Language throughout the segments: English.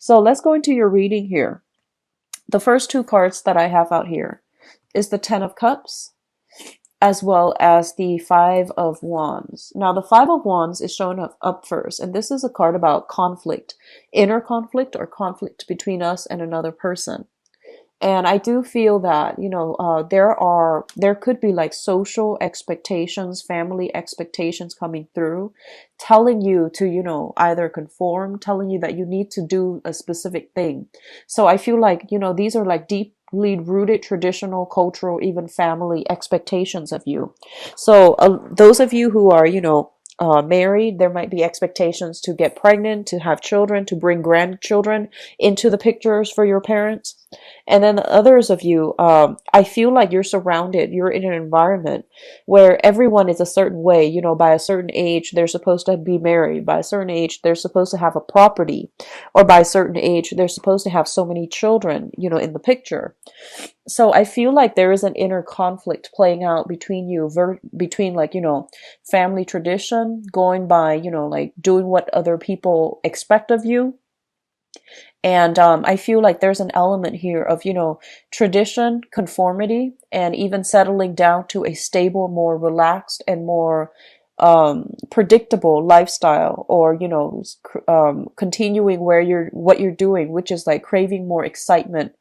So let's go into your reading here. The first two cards that I have out here is the Ten of Cups as well as the Five of Wands. Now, the Five of Wands is showing up first, and this is a card about conflict, inner conflict or conflict between us and another person. And I do feel that, there could be like social expectations, family expectations coming through, telling you to, either conform, telling you that you need to do a specific thing. So I feel like, these are like deeply rooted traditional, cultural, even family expectations of you. So those of you who are, married, there might be expectations to get pregnant, to have children, to bring grandchildren into the pictures for your parents. And then the others of you, I feel like you're in an environment where everyone is a certain way. By a certain age, they're supposed to be married. By a certain age, they're supposed to have a property. Or by a certain age, they're supposed to have so many children, in the picture. So I feel like there is an inner conflict playing out between you, between like, family tradition, going by, like doing what other people expect of you. And I feel like there's an element here of, tradition, conformity, and even settling down to a stable, more relaxed, and more predictable lifestyle, or, continuing what you're doing, which is like craving more excitement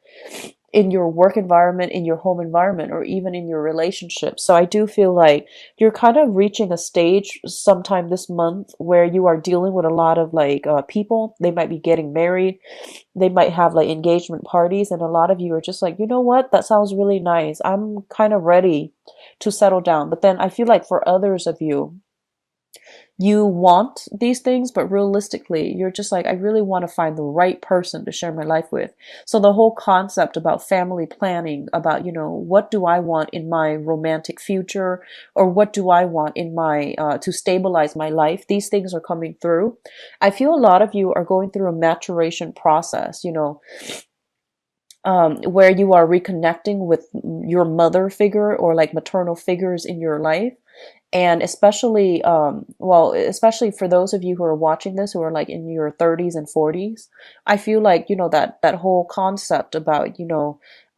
in your work environment, in your home environment, or even in your relationship. So I do feel like you're kind of reaching a stage sometime this month where you are dealing with a lot of like people. They might be getting married. They might have like engagement parties. And a lot of you are just like, you know what? That sounds really nice. I'm kind of ready to settle down. But then I feel like for others of you, you want these things, but realistically, you're just like, I really want to find the right person to share my life with. So the whole concept about family planning, about, what do I want in my romantic future, or what do I want in my, to stabilize my life? These things are coming through. I feel a lot of you are going through a maturation process, where you are reconnecting with your mother figure or like maternal figures in your life. And especially, especially for those of you who are watching this, who are like in your 30s and 40s, I feel like, that whole concept about,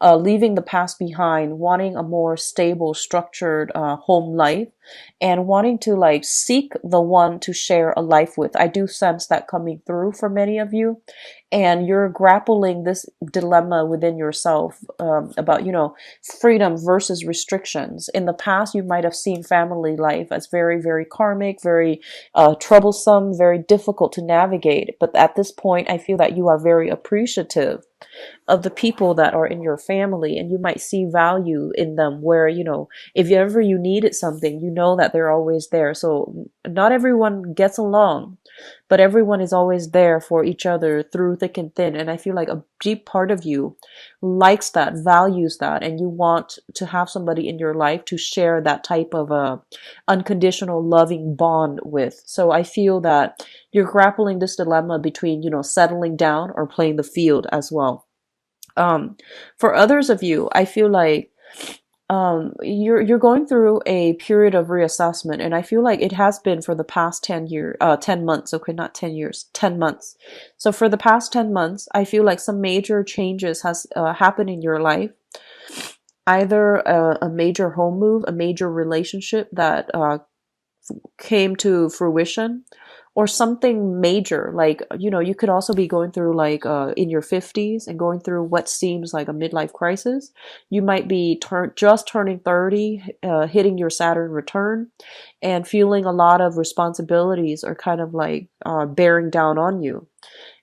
leaving the past behind, wanting a more stable, structured, home life, and wanting to like seek the one to share a life with. I do sense that coming through for many of you. And you're grappling this dilemma within yourself, about, freedom versus restrictions. In the past, you might have seen family life as very, very karmic, very troublesome, very difficult to navigate. But at this point, I feel that you are very appreciative of the people that are in your family, and you might see value in them, where, if ever you needed something, you know that they're always there. So not everyone gets along, but everyone is always there for each other through thick and thin. And I feel like a deep part of you likes that, values that, and you want to have somebody in your life to share that type of unconditional loving bond with. So I feel that you're grappling this dilemma between, settling down or playing the field as well. For others of you, I feel like you're going through a period of reassessment, and I feel like it has been for the past 10 months. Okay, not 10 years, 10 months. So for the past 10 months, I feel like some major changes has happened in your life. Either a major home move, a major relationship that came to fruition, or something major, like, you could also be going through like in your 50s and going through what seems like a midlife crisis. You might be just turning 30, hitting your Saturn return, and feeling a lot of responsibilities are kind of like bearing down on you,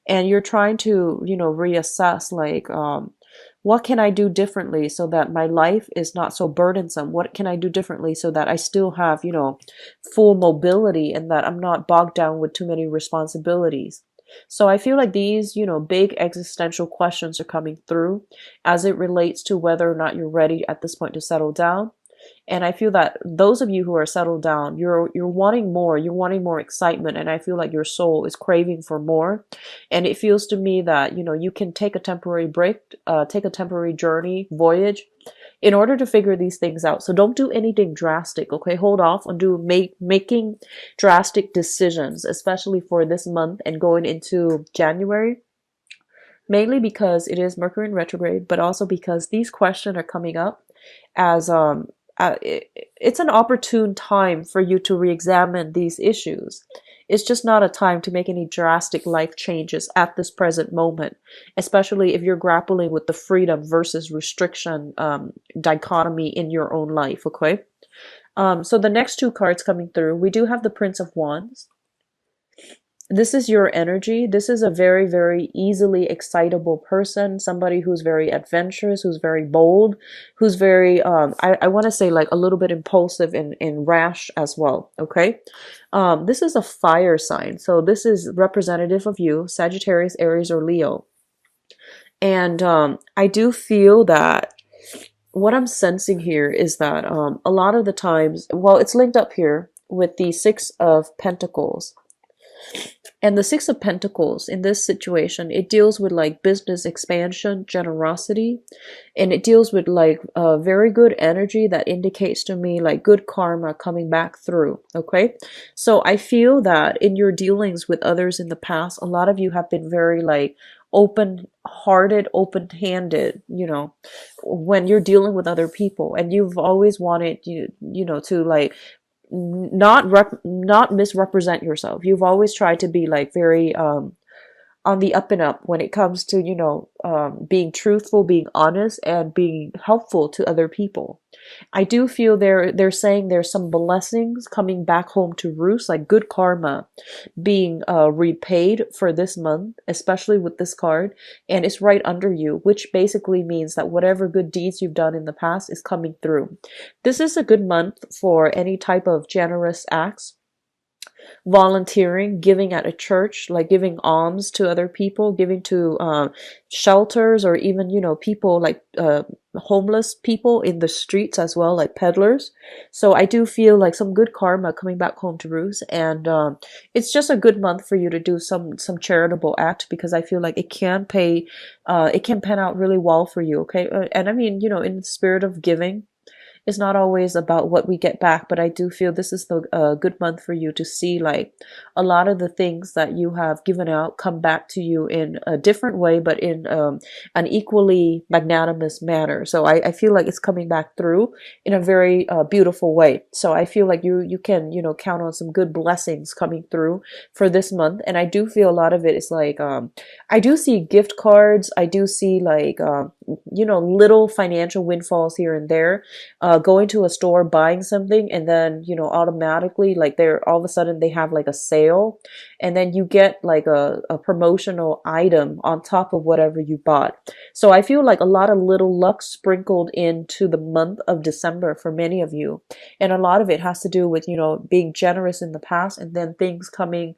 and you're trying to, reassess, like, what can I do differently so that my life is not so burdensome? What can I do differently so that I still have, full mobility, and that I'm not bogged down with too many responsibilities? So I feel like these, big existential questions are coming through as it relates to whether or not you're ready at this point to settle down. And I feel that those of you who are settled down, you're wanting more, you're wanting more excitement, and I feel like your soul is craving for more. And it feels to me that, you can take a temporary break, take a temporary journey, voyage, in order to figure these things out. So don't do anything drastic, okay? Hold off on making drastic decisions, especially for this month and going into January. mainly because it is Mercury in retrograde, but also because these questions are coming up as it's an opportune time for you to re-examine these issues. It's just not a time to make any drastic life changes at this present moment, especially if you're grappling with the freedom versus restriction dichotomy in your own life, okay? So the next two cards coming through, we do have the Prince of Wands. This is your energy. This is a very, very easily excitable person, somebody who's very adventurous, who's very bold, who's very, I want to say like a little bit impulsive and rash as well. Okay. This is a fire sign. So this is representative of you, Sagittarius, Aries, or Leo. And I do feel that what I'm sensing here is that a lot of the times, well, it's linked up here with the Six of Pentacles. And the Six of Pentacles in this situation, it deals with like business expansion, generosity, and it deals with like very good energy that indicates to me like good karma coming back through. Okay. So I feel that in your dealings with others in the past, a lot of you have been very like open-hearted, open-handed, you know, when you're dealing with other people, and you've always wanted you know, to like not misrepresent yourself. You've always tried to be like very on the up and up when it comes to, you know, being truthful, being honest, and being helpful to other people. I do feel they're saying there's some blessings coming back home to roost, like good karma being repaid for this month, especially with this card, and it's right under you, which basically means that whatever good deeds you've done in the past is coming through. This is a good month for any type of generous acts, volunteering, giving at a church, like giving alms to other people, giving to shelters, or even, you know, people like homeless people in the streets as well, like peddlers. So I do feel like some good karma coming back home to roost, and it's just a good month for you to do some charitable act, because I feel like it can pay, it can pan out really well for you. Okay, and I mean, you know, in the spirit of giving, it's not always about what we get back, but I do feel this is the good month for you to see like a lot of the things that you have given out come back to you in a different way, but in an equally magnanimous manner. So I feel like it's coming back through in a very beautiful way. So I feel like you can, you know, count on some good blessings coming through for this month. And I do feel a lot of it is like I do see gift cards. I do see like you know, little financial windfalls here and there, going to a store, buying something, and then, you know, automatically like they're all of a sudden they have like a sale, and then you get like a promotional item on top of whatever you bought. So I feel like a lot of little luck sprinkled into the month of December for many of you, and a lot of it has to do with, you know, being generous in the past, and then things coming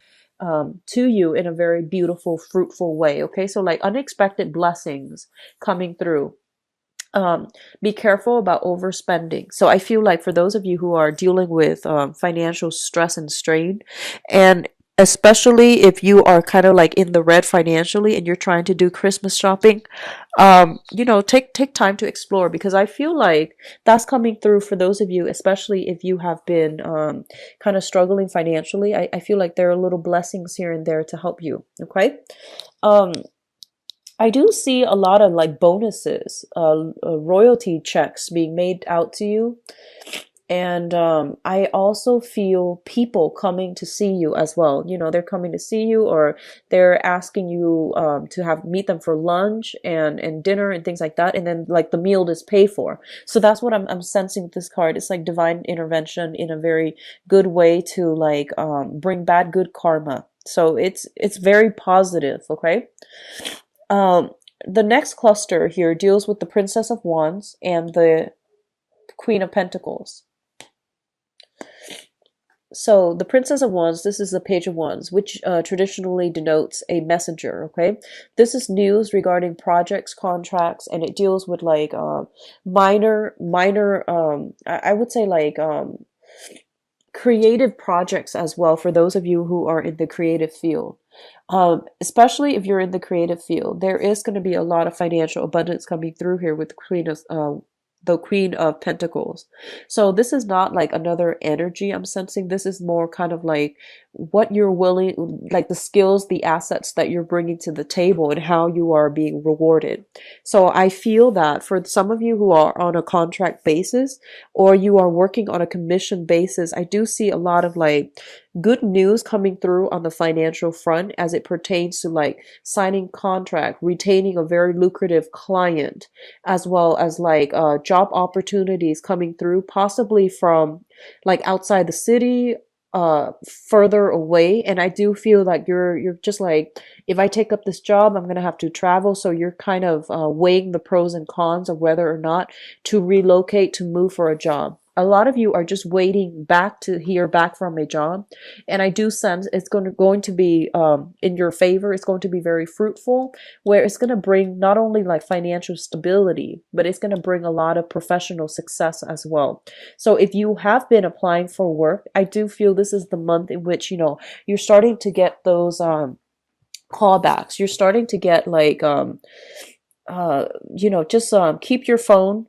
to you in a very beautiful, fruitful way. Okay, so like unexpected blessings coming through. Be careful about overspending. So I feel like for those of you who are dealing with financial stress and strain, and especially if you are kind of like in the red financially and you're trying to do Christmas shopping, you know, take time to explore, because I feel like that's coming through for those of you, especially if you have been kind of struggling financially. I feel like there are little blessings here and there to help you. Okay. Um, I do see a lot of like bonuses, royalty checks being made out to you. And I also feel people coming to see you as well. You know, they're coming to see you, or they're asking you to have meet them for lunch and dinner and things like that. And then like the meal is paid for. So that's what I'm sensing with this card. It's like divine intervention in a very good way to like bring bad good karma. So it's very positive. Okay. Um, the next cluster here deals with the Princess of Wands and the Queen of Pentacles. So the Princess of Wands, this is the Page of Wands, which traditionally denotes a messenger, okay? This is news regarding projects, contracts, and it deals with like minor, I would say like creative projects as well for those of you who are in the creative field. Especially if you're in the creative field, there is going to be a lot of financial abundance coming through here with the Queen of Pentacles. So this is not like another energy I'm sensing. This is more kind of like what you're willing, like the skills, the assets that you're bringing to the table and how you are being rewarded. So I feel that for some of you who are on a contract basis or you are working on a commission basis, I do see a lot of like good news coming through on the financial front as it pertains to like signing contract, retaining a very lucrative client, as well as like job opportunities coming through, possibly from like outside the city, further away. And I do feel like you're just like, if I take up this job, I'm gonna have to travel. So you're kind of weighing the pros and cons of whether or not to relocate, to move for a job. A lot of you are just waiting back to hear back from a job, and I do sense it's going to be in your favor. It's going to be very fruitful, where it's going to bring not only like financial stability, but it's going to bring a lot of professional success as well. So if you have been applying for work, I do feel this is the month in which, you're starting to get those callbacks. You're starting to get like just keep your phone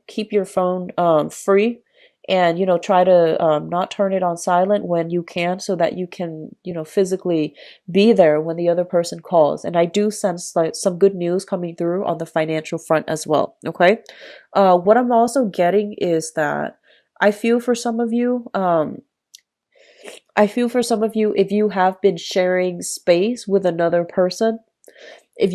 free, and try to not turn it on silent when you can, so that you can physically be there when the other person calls. And I do sense like some good news coming through on the financial front as well. Okay. What I'm also getting is that I feel for some of you, if you have been sharing space with another person, like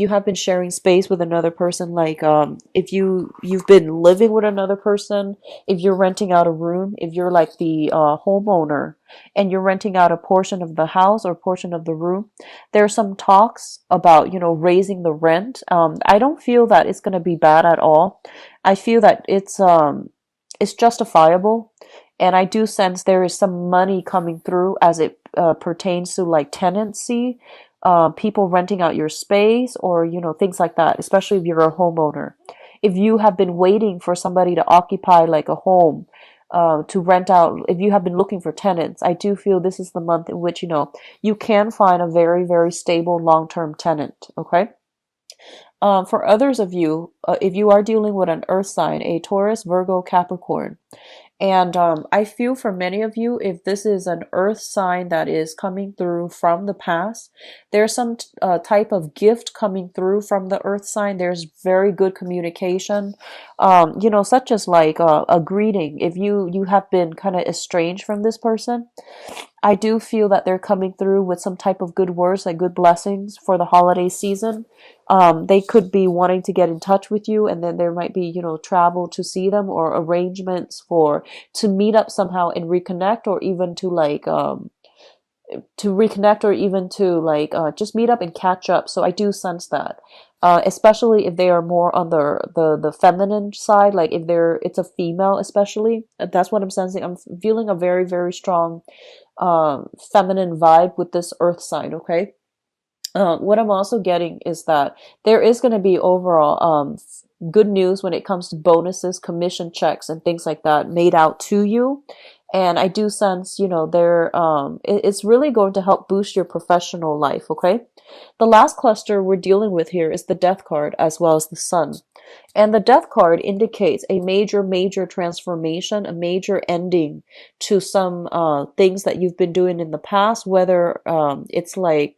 if you've been living with another person, if you're renting out a room, if you're like the homeowner and you're renting out a portion of the house or portion of the room, there are some talks about raising the rent. I don't feel that it's going to be bad at all. I feel that it's justifiable, and I do sense there is some money coming through as it pertains to like tenancy, people renting out your space, or things like that, especially if you're a homeowner. If you have been waiting for somebody to occupy like a home, to rent out, if you have been looking for tenants, I do feel this is the month in which you can find a very, very stable long-term tenant. Okay. For others of you, if you are dealing with an earth sign, a Taurus, Virgo, Capricorn, and I feel for many of you, if this is an earth sign that is coming through from the past, there's some type of gift coming through from the earth sign. There's very good communication, such as like a greeting. If you have been kind of estranged from this person, I do feel that they're coming through with some type of good words, like good blessings for the holiday season. They could be wanting to get in touch with you, and then there might be, travel to see them, or arrangements to meet up somehow and reconnect, or even to like, just meet up and catch up. So I do sense that. Especially if they are more on the feminine side, like if it's a female, especially, that's what I'm sensing. I'm feeling a very, very strong feminine vibe with this earth sign. Okay. What I'm also getting is that there is going to be overall good news when it comes to bonuses, commission checks, and things like that made out to you. And I do sense, it's really going to help boost your professional life. Okay. The last cluster we're dealing with here is the Death card, as well as the Sun. And the Death card indicates a major, major transformation, a major ending to some things that you've been doing in the past, whether it's like,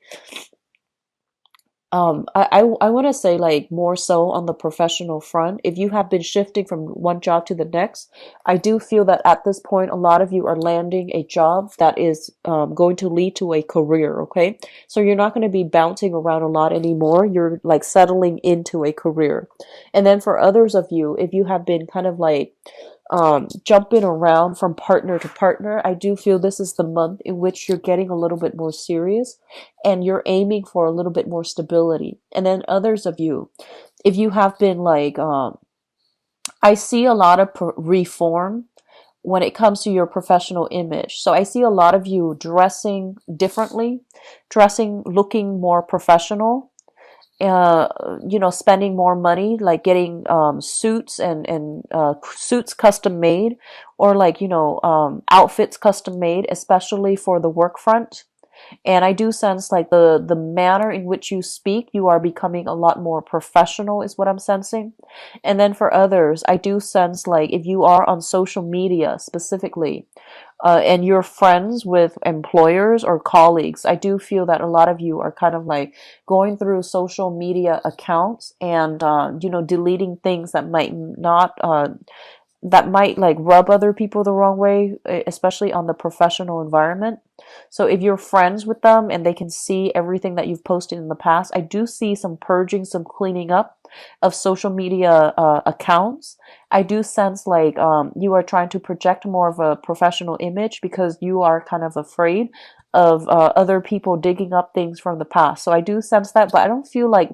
I want to say like more so on the professional front. If you have been shifting from one job to the next, I do feel that at this point, a lot of you are landing a job that is going to lead to a career. Okay. So you're not going to be bouncing around a lot anymore. You're like settling into a career. And then for others of you, if you have been kind of like jumping around from partner to partner, I do feel this is the month in which you're getting a little bit more serious and you're aiming for a little bit more stability. And then others of you, if you have been like, I see a lot of reform when it comes to your professional image. So I see a lot of you dressing differently, looking more professional, spending more money, like getting suits and suits custom made, or like outfits custom made, especially for the work front. And I do sense like the manner in which you speak, you are becoming a lot more professional is what I'm sensing. And then for others, I do sense like if you are on social media specifically, and you're friends with employers or colleagues, I do feel that a lot of you are kind of like going through social media accounts and, deleting things that might not, that might like rub other people the wrong way, especially on the professional environment. So if you're friends with them and they can see everything that you've posted in the past, I do see some purging, some cleaning up of social media accounts. I do sense like you are trying to project more of a professional image because you are kind of afraid of other people digging up things from the past. So I do sense that, but I don't feel like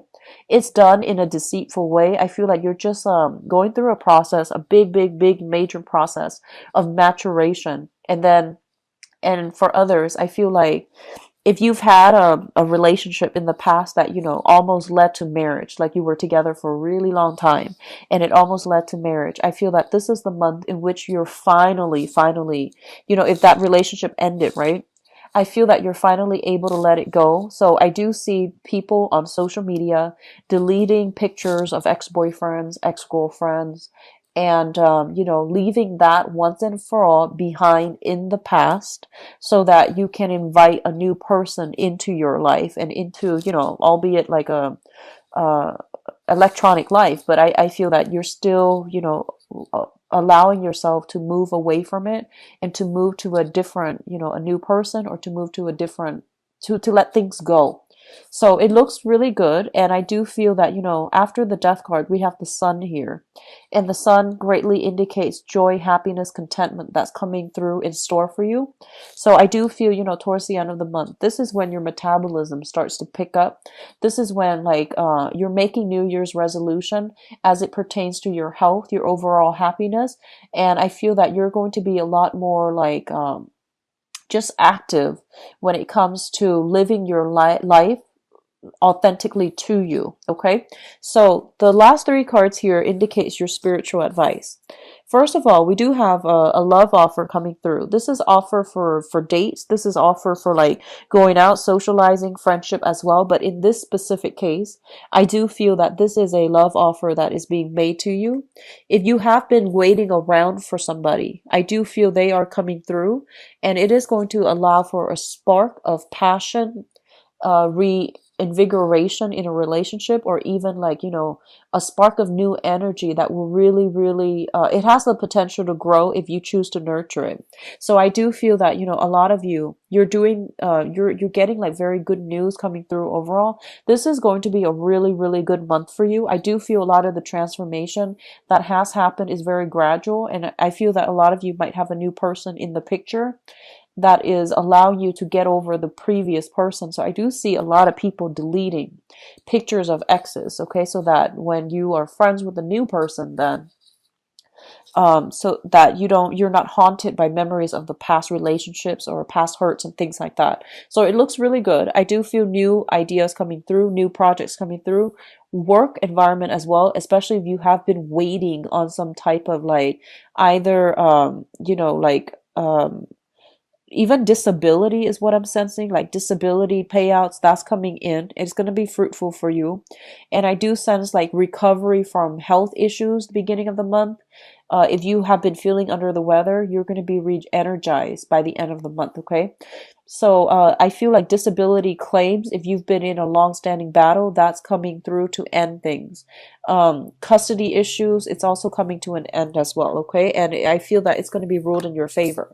it's done in a deceitful way. I feel like you're just going through a process, a big, big, big, major process of maturation. And for others, I feel like if you've had a relationship in the past that, almost led to marriage, like you were together for a really long time and it almost led to marriage, I feel that this is the month in which you're finally, if that relationship ended, right? I feel that you're finally able to let it go. So I do see people on social media deleting pictures of ex-boyfriends, ex-girlfriends, and leaving that once and for all behind in the past so that you can invite a new person into your life and into, albeit like a uh, electronic life, but I feel that you're still, allowing yourself to move away from it and to move to a different, a new person, or to move to a different, to let things go. So it looks really good. And I do feel that, after the death card, we have the sun here. And the sun greatly indicates joy, happiness, contentment that's coming through in store for you. So I do feel, towards the end of the month, this is when your metabolism starts to pick up. This is when like you're making New Year's resolution as it pertains to your health, your overall happiness. And I feel that you're going to be a lot more like just active when it comes to living your life authentically to you. Okay. So the last three cards here indicates your spiritual advice. First of all, we do have a love offer coming through. This is offer for dates. This is offer for like going out, socializing, friendship as well. But in this specific case, I do feel that this is a love offer that is being made to you. If you have been waiting around for somebody, I do feel they are coming through, and it is going to allow for a spark of passion, reinvigoration in a relationship, or even like, a spark of new energy that will really, it has the potential to grow if you choose to nurture it. So I do feel that, a lot of you, you're doing, you're getting like very good news coming through overall. This is going to be a really good month for you. I do feel a lot of the transformation that has happened is very gradual. And I feel that a lot of you might have a new person in the picture that is allowing you to get over the previous person. So I do see a lot of people deleting pictures of exes, okay? So that when you are friends with a new person, then so that you're not haunted by memories of the past relationships or past hurts and things like that. So it looks really good. I do feel new ideas coming through, new projects coming through, work environment as well, especially if you have been waiting on some type of like either even disability is what I'm sensing, like disability payouts, that's coming in. It's going to be fruitful for you. And I do sense like recovery from health issues the beginning of the month. If you have been feeling under the weather, you're going to be re-energized by the end of the month, okay? So I feel like disability claims, if you've been in a long-standing battle, that's coming through to end things. Custody issues, it's also coming to an end as well, okay? And I feel that it's going to be ruled in your favor.